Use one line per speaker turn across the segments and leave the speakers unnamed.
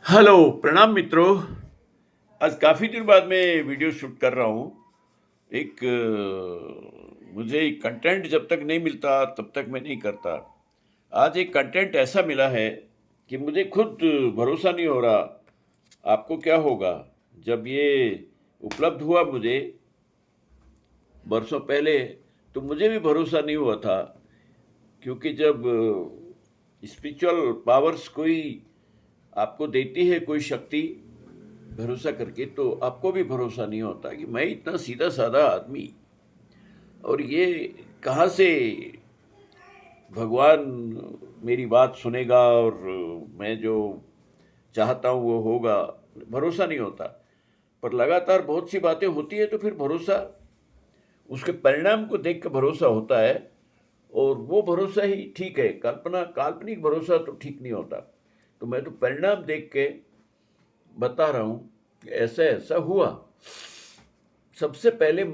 Hello, प्रणाम मित्रों। आज काफ़ी दिन बाद मैं वीडियो शूट कर रहा हूँ। मुझे कंटेंट जब तक नहीं मिलता तब तक मैं नहीं करता। आज एक कंटेंट ऐसा मिला है कि मुझे खुद भरोसा नहीं हो रहा। आपको क्या होगा? जब ये उपलब्ध हुआ मुझे बरसों पहले, तो मुझे भी भरोसा नहीं हुआ था, क्योंकि जब स्पिरिचुअल पावर्स कोई आपको देती है कोई शक्ति भरोसा करके, तो आपको भी भरोसा नहीं होता कि मैं इतना सीधा साधा आदमी और ये कहाँ से भगवान मेरी बात सुनेगा और मैं जो चाहता हूँ वो होगा। भरोसा नहीं होता। पर लगातार बहुत सी बातें होती है तो फिर भरोसा, उसके परिणाम को देख कर भरोसा होता है। और वो भरोसा ही ठीक है। काल्पनिक भरोसा तो ठीक नहीं होता। तो मैं तो परिणाम देख के बता रहा हूँ कि ऐसा ऐसा हुआ। सबसे पहले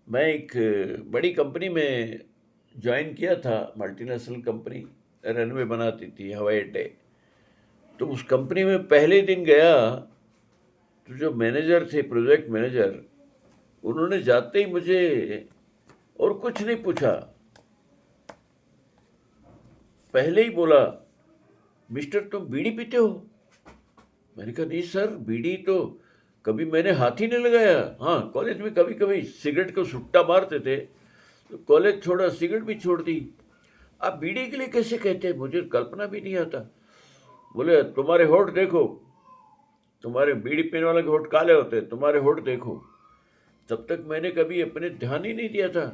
मैं एक बड़ी कंपनी में ज्वाइन किया था। मल्टीनेशनल कंपनी रनवे बनाती थी, हवाई अड्डे। तो उस कंपनी में पहले दिन गया तो जो मैनेजर थे, प्रोजेक्ट मैनेजर, उन्होंने जाते ही मुझे और कुछ नहीं पूछा, पहले ही बोला, मिस्टर तुम बीड़ी पीते हो? मैंने कहा नहीं सर, बीड़ी तो कभी मैंने हाथ ही नहीं लगाया। हाँ, कॉलेज में कभी कभी सिगरेट को सुट्टा मारते थे, तो कॉलेज छोड़ा, सिगरेट भी छोड़ दी। आप बीड़ी के लिए कैसे कहते हैं? मुझे कल्पना भी नहीं आता। बोले तुम्हारे होठ देखो, तुम्हारे बीड़ी पीने वाले के होठ काले होते हैं, तुम्हारे होठ देखो। तब तक मैंने कभी अपने ध्यान ही नहीं दिया था,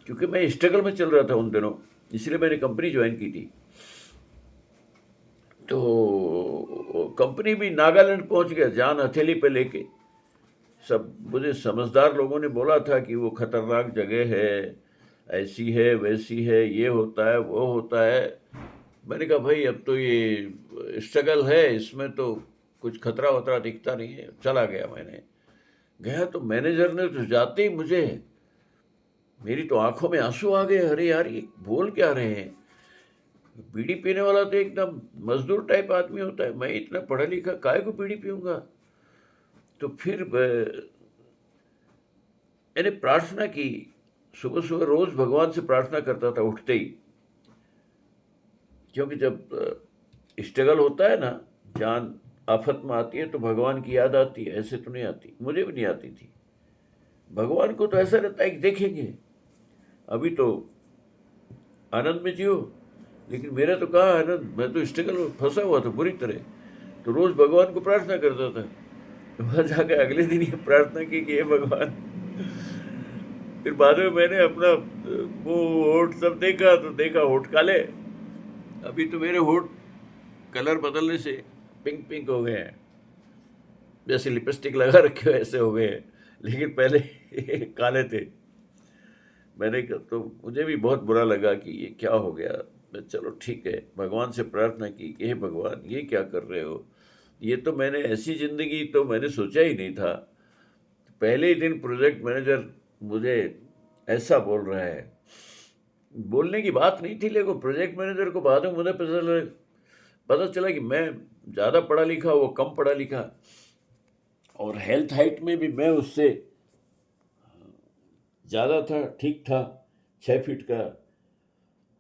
क्योंकि मैं स्ट्रगल में चल रहा था उन दिनों, इसलिए मैंने कंपनी ज्वाइन की थी। तो कंपनी भी नागालैंड पहुंच गया, जान हथेली पे लेके। सब मुझे समझदार लोगों ने बोला था कि वो खतरनाक जगह है, ऐसी है वैसी है, ये होता है वो होता है। मैंने कहा भाई अब तो ये स्ट्रगल है, इसमें तो कुछ खतरा वतरा दिखता नहीं है। चला गया। मैंने गया तो मैनेजर ने तो जाते ही मुझे, मेरी तो आंखों में आंसू आ गए। अरे यार, ये बोल क्या रहे हैं? बीड़ी पीने वाला तो एकदम मजदूर टाइप आदमी होता है, मैं इतना पढ़ा लिखा काहे को बीड़ी पीऊंगा? तो फिर मैंने प्रार्थना की। सुबह सुबह रोज भगवान से प्रार्थना करता था उठते ही, क्योंकि जब स्ट्रगल होता है ना, जान आफत में आती है, तो भगवान की याद आती है। ऐसे तो नहीं आती, मुझे भी नहीं आती थी। भगवान को तो ऐसा रहता है कि देखेंगे, अभी तो आनंद में जियो। लेकिन मेरा तो कहाँ आनंद, मैं तो स्ट्रगल में फंसा हुआ था बुरी तरह। तो रोज भगवान को प्रार्थना करता था। तो वहां जाकर अगले दिन ये प्रार्थना की कि हे भगवान। फिर बाद में मैंने अपना वो होठ सब देखा, तो देखा होठ काले। अभी तो मेरे होठ कलर बदलने से पिंक पिंक हो गए हैं, जैसे लिपस्टिक लगा रखे हो ऐसे हो गए हैं। लेकिन पहले काले थे। मैंने कहा, तो मुझे भी बहुत बुरा लगा कि ये क्या हो गया। मैं चलो ठीक है, भगवान से प्रार्थना की कि हे भगवान ये क्या कर रहे हो? ये तो मैंने ऐसी ज़िंदगी तो मैंने सोचा ही नहीं था। पहले ही दिन प्रोजेक्ट मैनेजर मुझे ऐसा बोल रहा है। बोलने की बात नहीं थी, लेकिन प्रोजेक्ट मैनेजर को बाद में मुझे पता चला कि मैं ज़्यादा पढ़ा लिखा, वो कम पढ़ा लिखा। और हेल्थ हाइट में भी मैं उससे ज़्यादा था, ठीक था, 6 फीट का।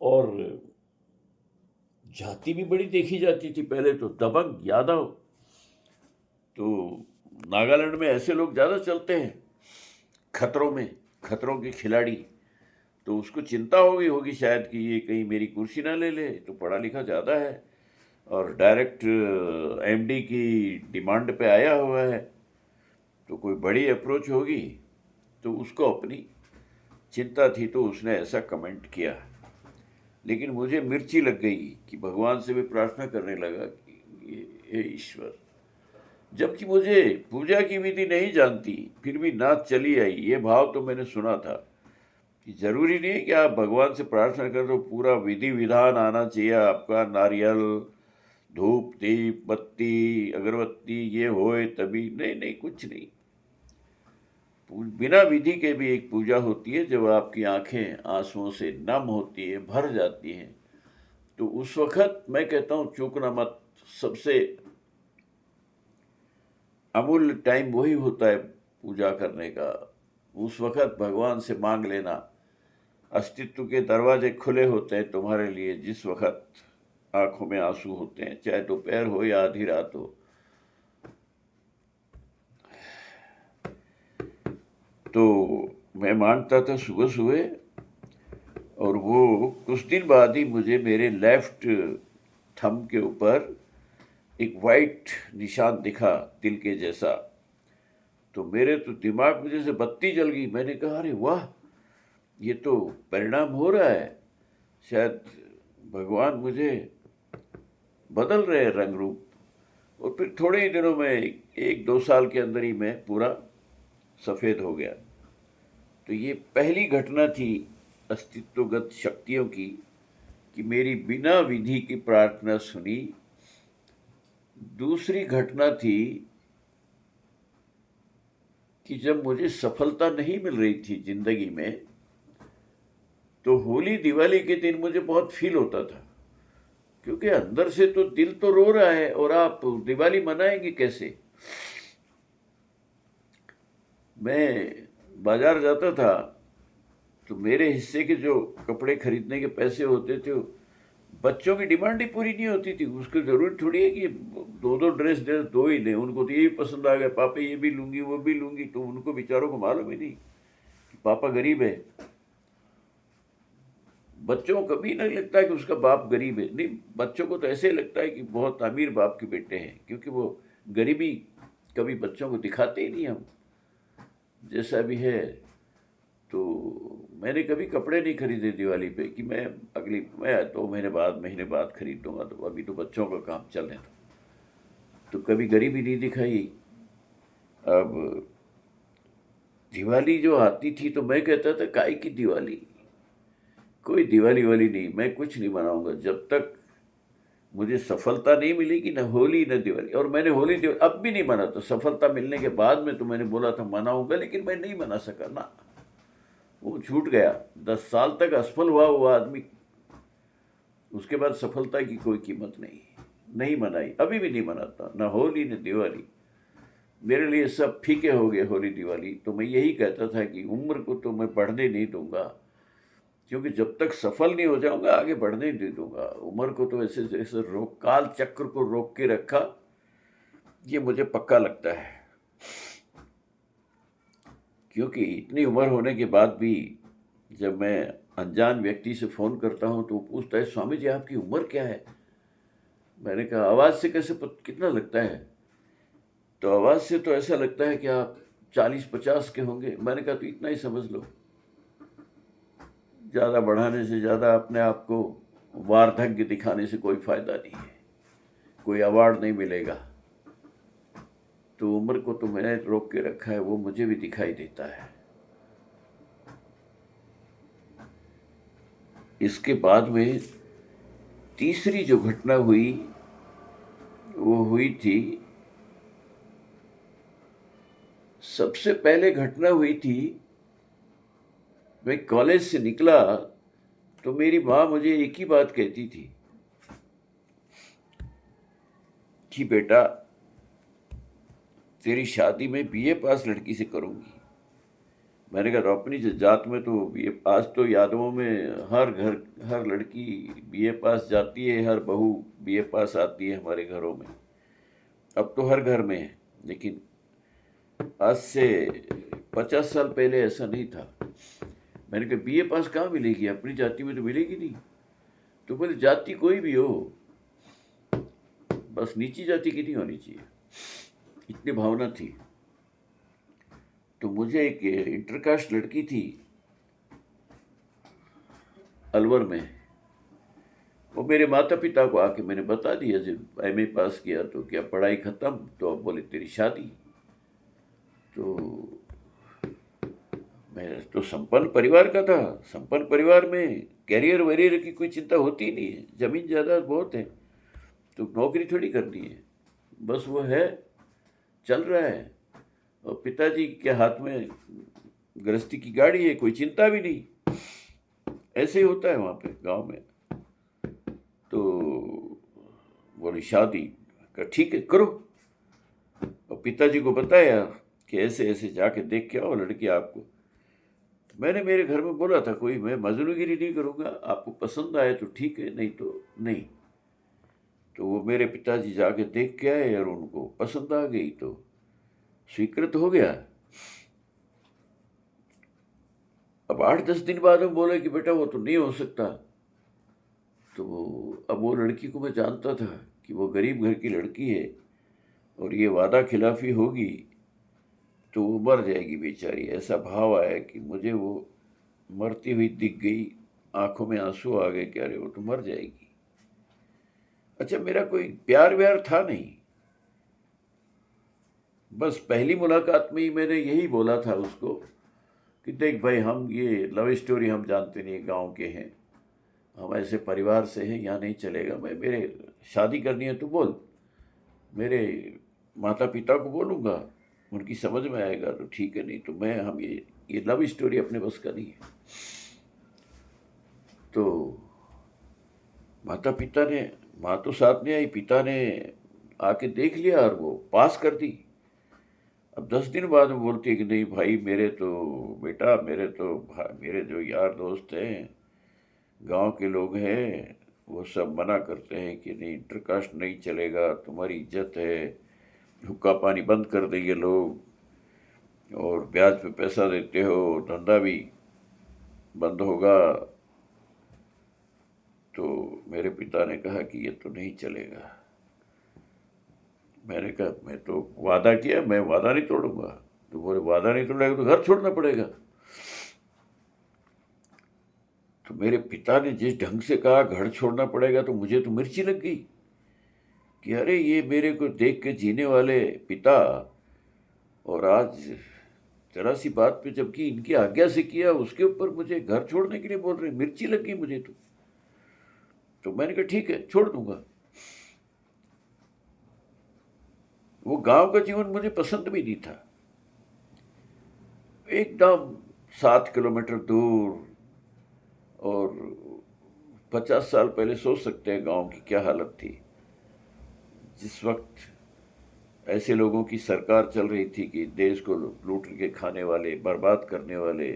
और जाति भी बड़ी देखी जाती थी पहले तो, दबंग यादव। तो नागालैंड में ऐसे लोग ज़्यादा चलते हैं, खतरों में, खतरों के खिलाड़ी। तो उसको चिंता हो गई होगी शायद कि ये कहीं मेरी कुर्सी ना ले ले, तो पढ़ा लिखा ज़्यादा है और डायरेक्ट एमडी की डिमांड पे आया हुआ है, तो कोई बड़ी अप्रोच होगी। तो उसको अपनी चिंता थी, तो उसने ऐसा कमेंट किया। लेकिन मुझे मिर्ची लग गई कि भगवान से भी प्रार्थना करने लगा कि हे ईश्वर, जबकि मुझे पूजा की विधि नहीं जानती, फिर भी नाच चली आई। ये भाव तो मैंने सुना था कि जरूरी नहीं है कि आप भगवान से प्रार्थना कर तो पूरा विधि विधान आना चाहिए आपका, नारियल, धूप, दीप, बत्ती, अगरबत्ती ये होए तभी। नहीं नहीं, कुछ नहीं। बिना विधि के भी एक पूजा होती है, जब आपकी आंखें आंसुओं से नम होती है, भर जाती हैं, तो उस वक़्त मैं कहता हूँ चूकना मत, सबसे अमूल्य टाइम वही होता है पूजा करने का। उस वक़्त भगवान से माँग लेना, अस्तित्व के दरवाजे खुले होते हैं तुम्हारे लिए जिस वक़्त आँखों में आँसू होते हैं, चाहे दोपहर हो या आधी रात हो। तो मैं मांगता था सुबह-सुबह, और वो कुछ दिन बाद ही मुझे मेरे लेफ्ट थंब के ऊपर एक वाइट निशान दिखा, तिल के जैसा। तो मेरे तो दिमाग में जैसे बत्ती जल गई। मैंने कहा, अरे वाह! ये तो परिणाम हो रहा है। शायद भगवान मुझे बदल रहे हैं रंग रूप। और फिर थोड़े ही दिनों में, 1-2 साल के अंदर ही मैं पूरा सफ़ेद हो गया। तो ये पहली घटना थी अस्तित्वगत शक्तियों की कि मेरी बिना विधि की प्रार्थना सुनी। दूसरी घटना थी कि जब मुझे सफलता नहीं मिल रही थी जिंदगी में, तो होली दिवाली के दिन मुझे बहुत फील होता था, क्योंकि अंदर से तो दिल तो रो रहा है और आप दिवाली मनाएंगे कैसे। मैं बाजार जाता था तो मेरे हिस्से के जो कपड़े खरीदने के पैसे होते थे, बच्चों की डिमांड ही पूरी नहीं होती थी। उसकी ज़रूरत थोड़ी है कि 2-2 ड्रेस दे, 2 ही लें। उनको तो ये भी पसंद आ गया, पापा ये भी लूँगी वो भी लूँगी। तो उनको बेचारों को मालूम ही नहीं कि पापा गरीब है। बच्चों को कभी नहीं लगता है कि उसका बाप गरीब है। नहीं, बच्चों को तो ऐसे लगता है कि बहुत अमीर बाप के बेटे हैं, क्योंकि वो गरीबी कभी बच्चों को दिखाते ही नहीं हम, जैसा भी है। तो मैंने कभी कपड़े नहीं खरीदे दिवाली पे कि मैं 2 महीने बाद खरीदूंगा, तो अभी तो बच्चों का काम चल रहा था। तो कभी गरीबी नहीं दिखाई। अब दिवाली जो आती थी तो मैं कहता था, काहे की दिवाली, कोई दिवाली वाली नहीं, मैं कुछ नहीं मनाऊंगा जब तक मुझे सफलता नहीं मिलेगी, ना होली ना दिवाली। और मैंने होली दिवाली अब भी नहीं मना। तो सफलता मिलने के बाद में तो मैंने बोला था मनाऊंगा, लेकिन मैं नहीं मना सका ना, वो छूट गया। 10 साल तक असफल हुआ वो आदमी, उसके बाद सफलता की कोई कीमत नहीं मनाई। अभी भी नहीं मनाता, ना होली ना दिवाली। मेरे लिए सब फीके हो गए होली दिवाली। तो मैं यही कहता था कि उम्र को तो मैं बढ़ने नहीं दूंगा, क्योंकि जब तक सफल नहीं हो जाऊंगा आगे बढ़ने नहीं दूंगा। उम्र को तो ऐसे जैसे रोक, काल चक्र को रोक के रखा, ये मुझे पक्का लगता है। क्योंकि इतनी उम्र होने के बाद भी जब मैं अनजान व्यक्ति से फ़ोन करता हूँ तो पूछता है, स्वामी जी आपकी उम्र क्या है? मैंने कहा, आवाज़ से कैसे कितना लगता है? तो आवाज़ से तो ऐसा लगता है कि आप 40-50 के होंगे। मैंने कहा, तो इतना ही समझ लो, ज़्यादा बढ़ाने से, ज़्यादा अपने आप को वार्धक्य दिखाने से कोई फ़ायदा नहीं है, कोई अवार्ड नहीं मिलेगा। तो उम्र को तो मैंने रोक के रखा है, वो मुझे भी दिखाई देता है। इसके बाद में तीसरी जो घटना हुई, वो हुई थी, सबसे पहले घटना हुई थी, मैं कॉलेज से निकला तो मेरी माँ मुझे एक ही बात कहती थी कि बेटा तेरी शादी में बीए पास लड़की से करूँगी। मैंने कहा, तो अपनी जात में तो बीए, आज तो यादवों में हर लड़की बीए पास जाती है, हर बहू बीए पास आती है हमारे घरों में। अब तो हर घर में है, लेकिन आज से 50 साल पहले ऐसा नहीं था। मैंने कहा, बीए पास कहाँ मिलेगी, अपनी जाति में तो मिलेगी नहीं। तो बोले, जाति कोई भी हो, बस नीची जाति की नहीं होनी चाहिए, इतनी भावना थी। तो मुझे एक इंटरकास्ट लड़की थी अलवर में, वो मेरे माता पिता को आके मैंने बता दिया, जब एमए पास किया तो क्या पढ़ाई ख़त्म, तो अब बोले तेरी शादी। तो मैं तो संपन्न परिवार का था। संपन्न परिवार में कैरियर वैरियर की कोई चिंता होती नहीं है, ज़मीन जायदाद बहुत है, तो नौकरी थोड़ी करनी है, बस वो है, चल रहा है। और पिताजी के हाथ में गृहस्थी की गाड़ी है, कोई चिंता भी नहीं। ऐसे ही होता है वहाँ पे गांव में। बोली शादी का, ठीक है करो। और पिताजी को बताया कि ऐसे ऐसे जाके देख के आओ लड़की आपको। तो मैंने मेरे घर में बोला था कोई मैं मजनूगिरी नहीं करूँगा, आपको पसंद आए तो ठीक है, नहीं तो नहीं। तो वो मेरे पिताजी जाके देख के आए और उनको पसंद आ गई तो स्वीकृत हो गया। अब 8-10 दिन बाद हम बोले कि बेटा वो तो नहीं हो सकता। तो अब वो लड़की को मैं जानता था कि वो गरीब घर की लड़की है और ये वादा खिलाफी होगी तो वो मर जाएगी बेचारी। ऐसा भाव आया कि मुझे वो मरती हुई दिख गई, आंखों में आंसू आ गए कि अरे वो तो मर जाएगी। अच्छा, मेरा कोई प्यार व्यार था नहीं, बस पहली मुलाकात में ही मैंने यही बोला था उसको कि देख भाई, हम ये लव स्टोरी हम जानते नहीं, गांव के हैं, हम ऐसे परिवार से हैं, यहाँ नहीं चलेगा। मैं मेरे शादी करनी है तो बोल, मेरे माता पिता को बोलूँगा, उनकी समझ में आएगा तो ठीक है, नहीं तो मैं हम ये लव स्टोरी अपने बस का नहीं है। तो माता पिता ने, माँ तो साथ में आई, पिता ने आके देख लिया और वो पास कर दी। अब 10 दिन बाद में बोलती है कि नहीं भाई, मेरे तो बेटा, मेरे जो यार दोस्त हैं, गांव के लोग हैं, वो सब मना करते हैं कि नहीं इंटरकास्ट नहीं चलेगा, तुम्हारी इज्जत है, हुक्का पानी बंद कर देंगे लोग और ब्याज पे पैसा देते हो, धंधा भी बंद होगा। तो मेरे पिता ने कहा कि ये तो नहीं चलेगा। मैंने कहा मैं तो वादा किया, मैं वादा नहीं तोड़ूंगा। तो बोले वादा नहीं तोड़ेगा तो घर छोड़ना पड़ेगा। तो मेरे पिता ने जिस ढंग से कहा घर छोड़ना पड़ेगा तो मुझे तो मिर्ची लग गई कि अरे ये मेरे को देख के जीने वाले पिता, और आज जरा सी बात पे जबकि इनकी आज्ञा से किया उसके ऊपर मुझे घर छोड़ने के लिए बोल रहे, मिर्ची लग गई मुझे तो मैंने कहा ठीक है छोड़ दूंगा। वो गांव का जीवन मुझे पसंद भी नहीं था, एकदम 7 किलोमीटर दूर, और 50 साल पहले सोच सकते हैं गांव की क्या हालत थी। जिस वक्त ऐसे लोगों की सरकार चल रही थी कि देश को लूट के खाने वाले, बर्बाद करने वाले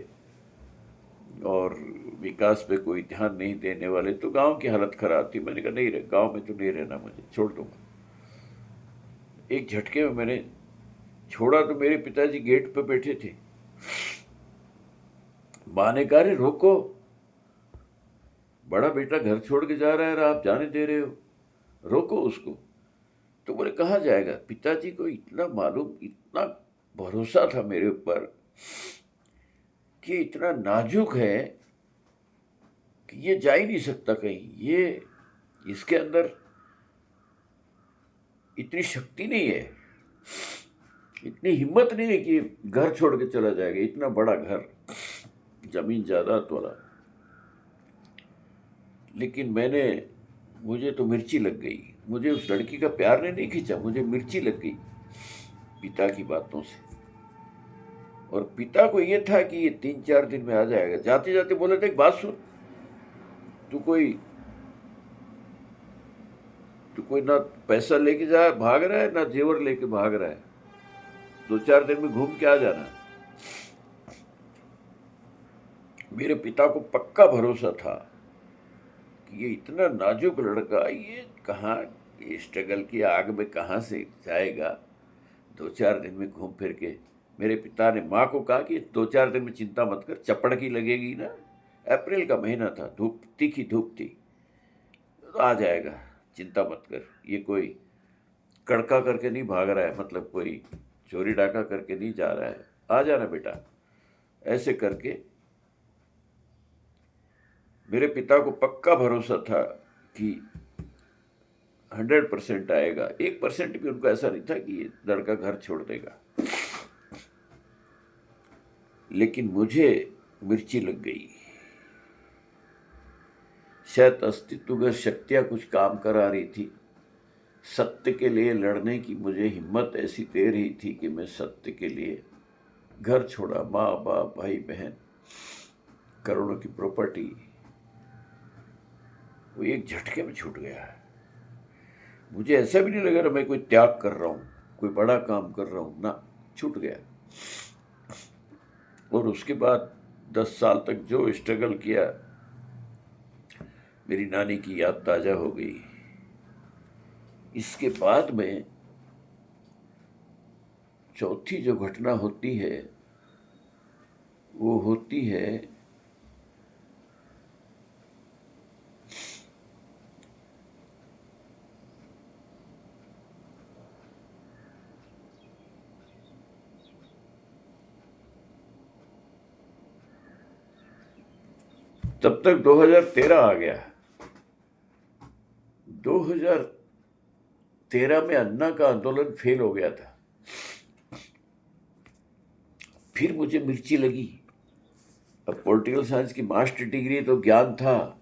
और विकास पे कोई ध्यान नहीं देने वाले, तो गांव की हालत खराब थी। मैंने कहा नहीं रह, गांव में तो नहीं रहना, मुझे छोड़ दूंगा। एक झटके में मैंने छोड़ा तो मेरे पिताजी गेट पे बैठे थे। माँ ने कहा, रोको, बड़ा बेटा घर छोड़ के जा रहा है और आप जाने दे रहे हो, रोको उसको। तो बोले कहाँ जाएगा। पिताजी को इतना मालूम, इतना भरोसा था मेरे ऊपर कि इतना नाजुक है कि ये जा ही नहीं सकता कहीं, ये इसके अंदर इतनी शक्ति नहीं है, इतनी हिम्मत नहीं है कि घर छोड़ के चला जाएगा, इतना बड़ा घर, जमीन जायदाद वाला। लेकिन मुझे तो मिर्ची लग गई। मुझे उस लड़की का प्यार ने नहीं खींचा, मुझे मिर्ची लग गई पिता की बातों से। और पिता को ये था कि ये 3-4 दिन में आ जाएगा। जाते जाते बोले थे एक बात सुन, तू कोई ना पैसा लेके जा भाग रहा है, ना जेवर लेके भाग रहा है, 2-4 दिन में घूम के आ जाना। मेरे पिता को पक्का भरोसा था कि ये इतना नाजुक लड़का, ये कहाँ, ये स्ट्रगल की आग में कहाँ से जाएगा, 2-4 दिन में घूम फिर के। मेरे पिता ने माँ को कहा कि 2-4 दिन में चिंता मत कर, चपड़की लगेगी ना, अप्रैल का महीना था, धूप, तीखी धूप थी, तो आ जाएगा, चिंता मत कर। ये कोई कड़का करके नहीं भाग रहा है, मतलब कोई चोरी डाका करके नहीं जा रहा है, आ जाना बेटा। ऐसे करके मेरे पिता को पक्का भरोसा था कि 100% आएगा। 1% भी उनको ऐसा नहीं था कि ये लड़का घर छोड़ देगा। लेकिन मुझे मिर्ची लग गई। शायद अस्तित्वगत शक्तियाँ कुछ काम करा रही थी, सत्य के लिए लड़ने की मुझे हिम्मत ऐसी दे रही थी कि मैं सत्य के लिए घर छोड़ा। माँ बाप, भाई बहन, करोड़ों की प्रॉपर्टी, वो एक झटके में छूट गया। मुझे ऐसा भी नहीं लगा कि मैं कोई त्याग कर रहा हूँ, कोई बड़ा काम कर रहा हूँ ना, छूट गया। और उसके बाद 10 साल तक जो स्ट्रगल किया, मेरी नानी की याद ताज़ा हो गई। इसके बाद में चौथी जो घटना होती है वो होती है तब तक 2013 आ गया। 2013 में अन्ना का आंदोलन फेल हो गया था। फिर मुझे मिर्ची लगी। अब पॉलिटिकल साइंस की मास्टर डिग्री तो ज्ञान था,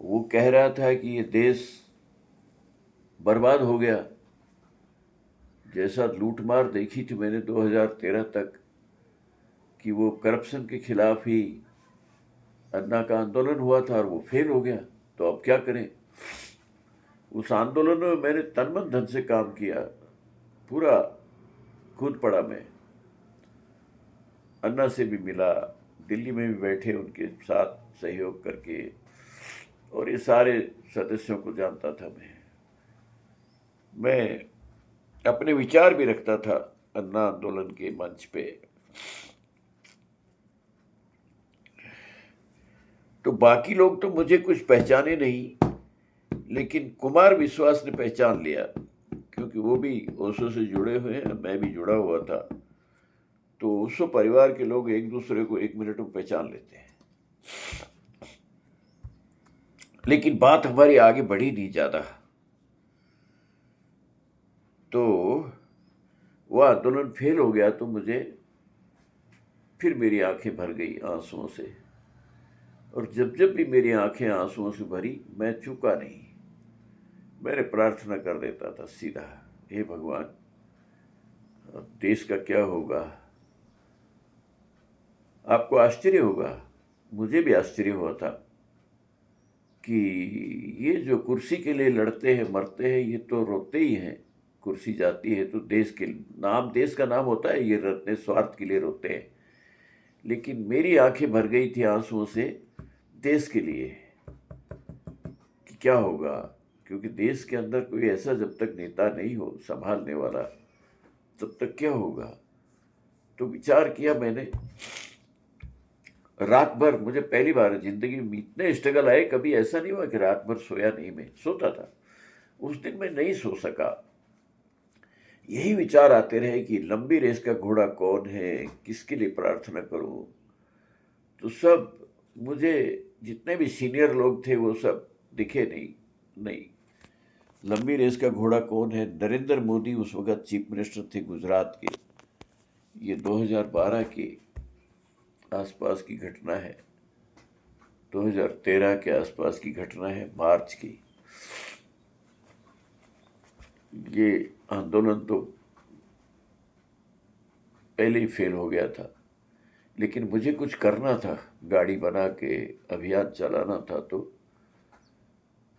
वो कह रहा था कि ये देश बर्बाद हो गया। जैसा लूटमार देखी थी मैंने 2013 तक, कि वो करप्शन के खिलाफ ही अन्ना का आंदोलन हुआ था और वो फेल हो गया, तो अब क्या करें। उस आंदोलन में मैंने तन मन धन से काम किया, पूरा कूद पड़ा मैं। अन्ना से भी मिला, दिल्ली में भी बैठे उनके साथ सहयोग करके, और ये सारे सदस्यों को जानता था मैं अपने विचार भी रखता था अन्ना आंदोलन के मंच पे। तो बाकी लोग तो मुझे कुछ पहचाने नहीं, लेकिन कुमार विश्वास ने पहचान लिया, क्योंकि वो भी ओशो से जुड़े हुए हैं, मैं भी जुड़ा हुआ था। तो ओशो परिवार के लोग एक दूसरे को 1 मिनट में पहचान लेते हैं। लेकिन बात हमारी आगे बढ़ी नहीं ज़्यादा। तो वो आंदोलन फेल हो गया, तो मुझे फिर मेरी आंखें भर गई आंसुओं से। और जब जब भी मेरी आंखें आंसुओं से भरी, मैं चूका नहीं। मैंने प्रार्थना कर देता था सीधा, हे भगवान, अब देश का क्या होगा। आपको आश्चर्य होगा, मुझे भी आश्चर्य हुआ था कि ये जो कुर्सी के लिए लड़ते हैं मरते हैं, ये तो रोते ही हैं। कुर्सी जाती है तो देश के नाम, देश का नाम होता है, ये अपने स्वार्थ के लिए रोते हैं। लेकिन मेरी आंखें भर गई थी आंसुओं से देश के लिए, कि क्या होगा। क्योंकि देश के अंदर कोई ऐसा जब तक नेता नहीं हो संभालने वाला, तब तक क्या होगा। तो विचार किया मैंने, रात भर, मुझे पहली बार जिंदगी में इतने स्ट्रगल आए, कभी ऐसा नहीं हुआ कि रात भर सोया नहीं, मैं सोता था। उस दिन मैं नहीं सो सका। यही विचार आते रहे कि लंबी रेस का घोड़ा कौन है, किसके लिए प्रार्थना करूं। तो सब मुझे, जितने भी सीनियर लोग थे वो सब दिखे नहीं। लंबी रेस का घोड़ा कौन है, नरेंद्र मोदी उस वक्त चीफ मिनिस्टर थे गुजरात के। ये 2012 के आसपास की घटना है, 2013 के आसपास की घटना है, मार्च की। ये आंदोलन तो पहले ही फेल हो गया था, लेकिन मुझे कुछ करना था, गाड़ी बना के अभियान चलाना था। तो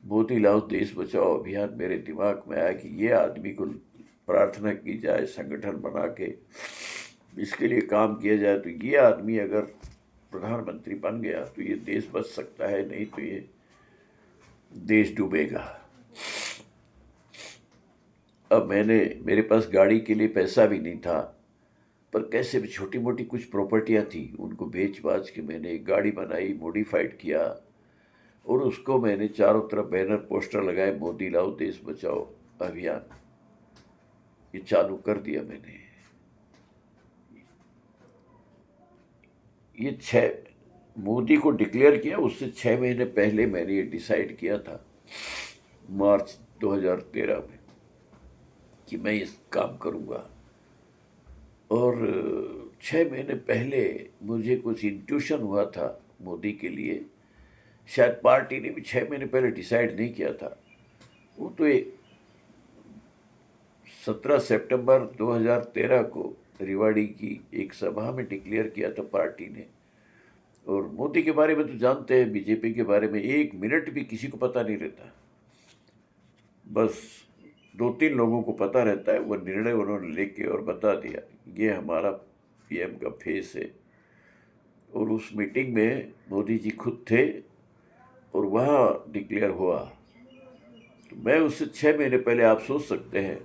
मोदी लाओ देश बचाओ अभियान मेरे दिमाग में आया कि ये आदमी को प्रार्थना की जाए, संगठन बना के इसके लिए काम किया जाए, तो ये आदमी अगर प्रधानमंत्री बन गया तो ये देश बच सकता है, नहीं तो ये देश डूबेगा। अब मेरे पास गाड़ी के लिए पैसा भी नहीं था, पर कैसे भी छोटी मोटी कुछ प्रॉपर्टियां थी, उनको बेच बाच के मैंने एक गाड़ी बनाई, मॉडिफाइड किया, और उसको मैंने चारों तरफ बैनर पोस्टर लगाए, मोदी लाओ देश बचाओ अभियान, ये चालू कर दिया मैंने। ये मोदी को डिक्लेयर किया, उससे 6 महीने पहले मैंने ये डिसाइड किया था, मार्च 2013 में, कि मैं इस काम करूँगा। और 6 महीने पहले मुझे कुछ इंट्यूशन हुआ था मोदी के लिए। शायद पार्टी ने भी 6 महीने पहले डिसाइड नहीं किया था। वो तो 17 सितंबर 2013 को रेवाड़ी की एक सभा में डिक्लेयर किया था पार्टी ने। और मोदी के बारे में तो जानते हैं, बीजेपी के बारे में 1 मिनट भी किसी को पता नहीं रहता। बस दो तीन लोगों को पता रहता है, वो निर्णय उन्होंने लेके और बता दिया ये हमारा पीएम का फेस है। और उस मीटिंग में मोदी जी खुद थे और वहाँ डिक्लेयर हुआ। तो मैं उससे 6 महीने पहले, आप सोच सकते हैं,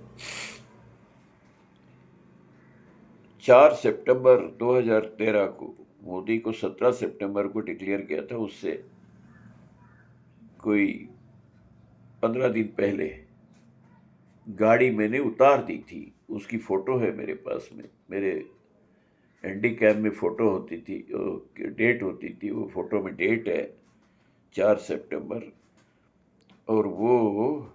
4 सितंबर 2013 को, मोदी को 17 सितंबर को डिक्लेयर किया था, उससे कोई 15 दिन पहले गाड़ी मैंने उतार दी थी। उसकी फ़ोटो है मेरे पास में, मेरे हैंडी कैम में फ़ोटो होती थी, डेट होती थी, वो फ़ोटो में डेट है 4 सितंबर, और वो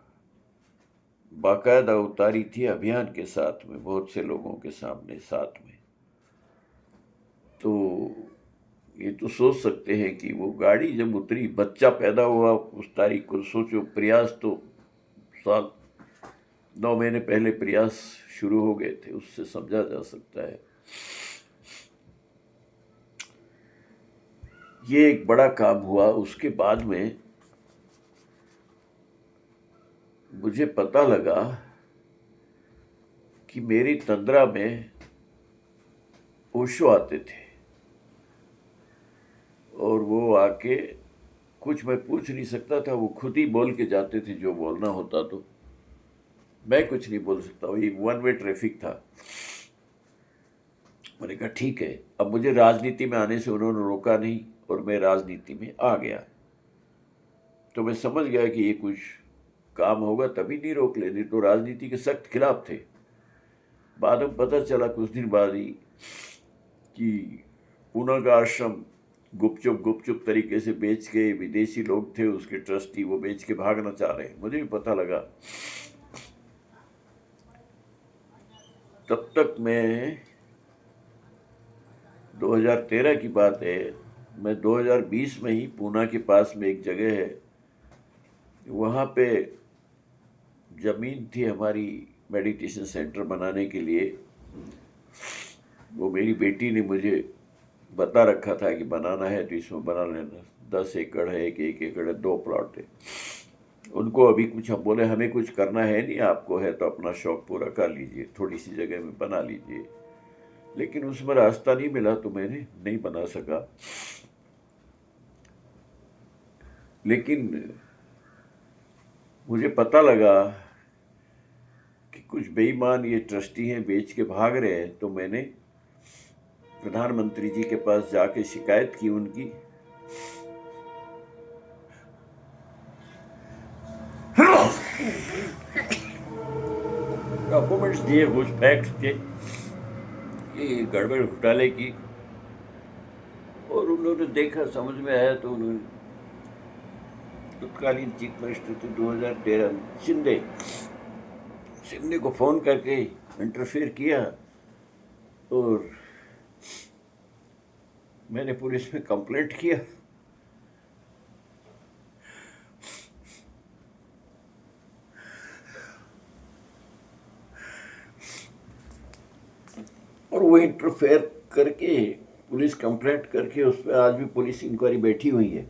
बाकायदा उतारी थी अभियान के साथ में, बहुत से लोगों के सामने साथ में। तो ये तो सोच सकते हैं कि वो गाड़ी जब उतरी, बच्चा पैदा हुआ उस तारीख को, सोचो प्रयास तो साल 9 महीने पहले प्रयास शुरू हो गए थे, उससे समझा जा सकता है। ये एक बड़ा काम हुआ। उसके बाद में मुझे पता लगा कि मेरी तंद्रा में ओशो आते थे और वो आके, कुछ मैं पूछ नहीं सकता था, वो खुद ही बोल के जाते थे जो बोलना होता। तो मैं कुछ नहीं बोल सकता, वही वन वे ट्रैफिक था। मैंने कहा ठीक है। अब मुझे राजनीति में आने से उन्होंने रोका नहीं और मैं राजनीति में आ गया। तो मैं समझ गया कि ये कुछ काम होगा तभी नहीं रोक ले, नहीं तो राजनीति के सख्त खिलाफ थे। बाद में पता चला कुछ दिन बाद ही कि पूना का आश्रम गुपचुप तरीके से बेच के, विदेशी लोग थे उसके ट्रस्टी, वो बेच के भागना चाह रहे हैं। मुझे भी पता लगा। तब तक मैं, 2013 की बात है, मैं 2020 में ही पूना के पास में एक जगह है, वहाँ पे ज़मीन थी हमारी मेडिटेशन सेंटर बनाने के लिए। वो मेरी बेटी ने मुझे बता रखा था कि बनाना है तो इसमें बना लेना। 10 एकड़ है, एक एकड़ है, 2 प्लॉट है। उनको अभी कुछ, हम बोले हमें कुछ करना है नहीं, आपको है तो अपना शौक पूरा कर लीजिए, थोड़ी सी जगह में बना लीजिए। लेकिन उसमें रास्ता नहीं मिला तो मैंने नहीं बना सका। लेकिन मुझे पता लगा कि कुछ बेईमान ये ट्रस्टी हैं, बेच के भाग रहे हैं। तो मैंने प्रधानमंत्री जी के पास जाके शिकायत की उनकी। डॉक्यूमेंट्स दिए, कुछ फैक्ट्स थे कि गड़बड़ घोटाले की, और उन्होंने देखा, समझ में आया। तो उन्होंने तत्कालीन चीफ मिनिस्टर थे 2013 में, शिंदे को फ़ोन करके इंटरफेयर किया और मैंने पुलिस में कंप्लेंट किया। और वो इंटरफेयर करके, पुलिस कंप्लेंट करके, उस पर आज भी पुलिस इंक्वायरी बैठी हुई है।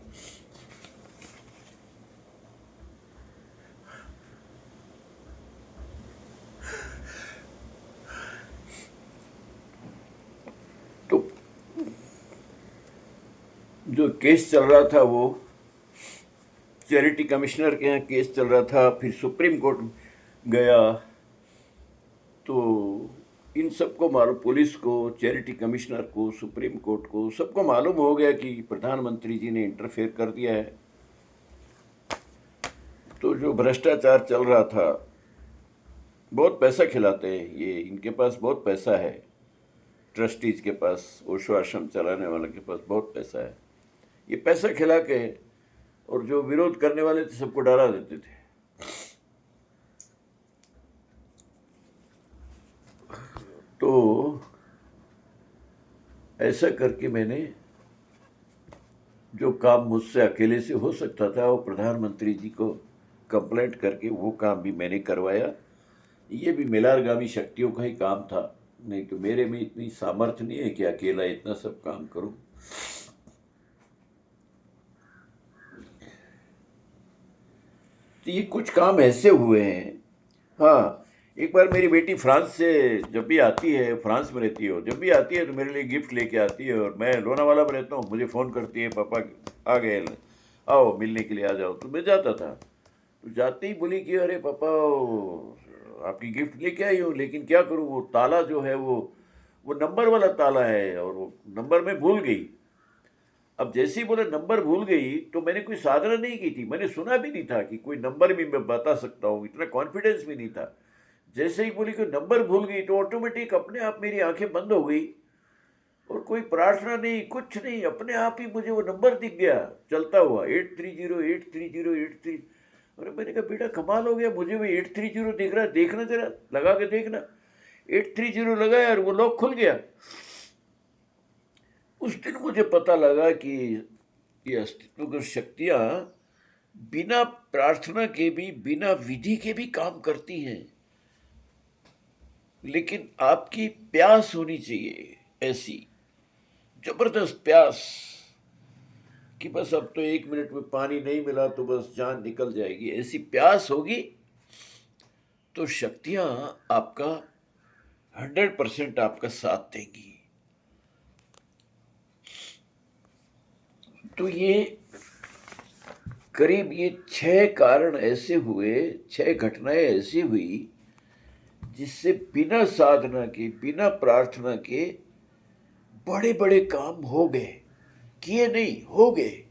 तो जो केस चल रहा था वो चैरिटी कमिश्नर के यहाँ केस चल रहा था, फिर सुप्रीम कोर्ट गया। तो इन सबको मालूम, पुलिस को, चैरिटी कमिश्नर को, सुप्रीम कोर्ट को, सबको मालूम हो गया कि प्रधानमंत्री जी ने इंटरफेयर कर दिया है। तो जो भ्रष्टाचार चल रहा था, बहुत पैसा खिलाते हैं ये, इनके पास बहुत पैसा है, ट्रस्टीज के पास, ओशो आश्रम चलाने वाले के पास बहुत पैसा है। ये पैसा खिला के, और जो विरोध करने वाले थे सबको डरा देते थे। तो ऐसा करके मैंने जो काम मुझसे अकेले से हो सकता था, वो प्रधानमंत्री जी को कंप्लेंट करके वो काम भी मैंने करवाया। ये भी मिलारगामी शक्तियों का ही काम था, नहीं तो मेरे में इतनी सामर्थ्य नहीं है कि अकेला इतना सब काम करूं। तो ये कुछ काम ऐसे हुए हैं हाँ, एक बार मेरी बेटी फ्रांस से जब भी आती है, फ्रांस में रहती है वो, जब भी आती है तो मेरे लिए गिफ्ट लेके आती है, और मैं लोनावाला में रहता हूँ, मुझे फ़ोन करती है, पापा आ गए, आओ मिलने के लिए आ जाओ, तो मैं जाता था। तो जाते ही बोली कि अरे पापा आपकी गिफ्ट लेके आई हूँ, लेकिन क्या करूँ, वो ताला जो है वो नंबर वाला ताला है, और वो नंबर मैं भूल गई। अब जैसे ही बोले नंबर भूल गई, तो मैंने कोई साधना नहीं की थी, मैंने सुना भी नहीं था कि कोई नंबर भी मैं बता सकता हूँ, इतना कॉन्फिडेंस भी नहीं था। जैसे ही बोली कि नंबर भूल गई, तो ऑटोमेटिक अपने आप मेरी आंखें बंद हो गई, और कोई प्रार्थना नहीं, कुछ नहीं, अपने आप ही मुझे वो नंबर दिख गया चलता हुआ, 83083083। अरे मैंने कहा बेटा कमाल हो गया, मुझे वो 830 दिख रहा है, देखना जरा, लगा के देखना। 830 लगाया और वो लॉक खुल गया। उस दिन मुझे पता लगा कि ये अस्तित्वगत शक्तियां बिना प्रार्थना के भी, बिना विधि के भी काम करती हैं, लेकिन आपकी प्यास होनी चाहिए, ऐसी जबरदस्त प्यास कि बस अब तो 1 मिनट में पानी नहीं मिला तो बस जान निकल जाएगी, ऐसी प्यास होगी तो शक्तियां आपका 100% आपका साथ देंगी। तो ये करीब ये 6 कारण ऐसे हुए, 6 घटनाएं ऐसी हुई जिससे बिना साधना के, बिना प्रार्थना के बड़े बड़े काम हो गए, किए नहीं, हो गए।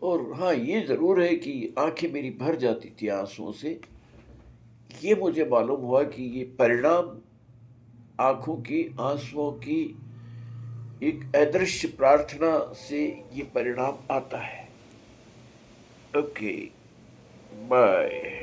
और हाँ, ये ज़रूर है कि आंखें मेरी भर जाती थी आंसुओं से। ये मुझे मालूम हुआ कि ये परिणाम आंखों की आंसुओं की एक अदृश्य प्रार्थना से ये परिणाम आता है। Okay, bye.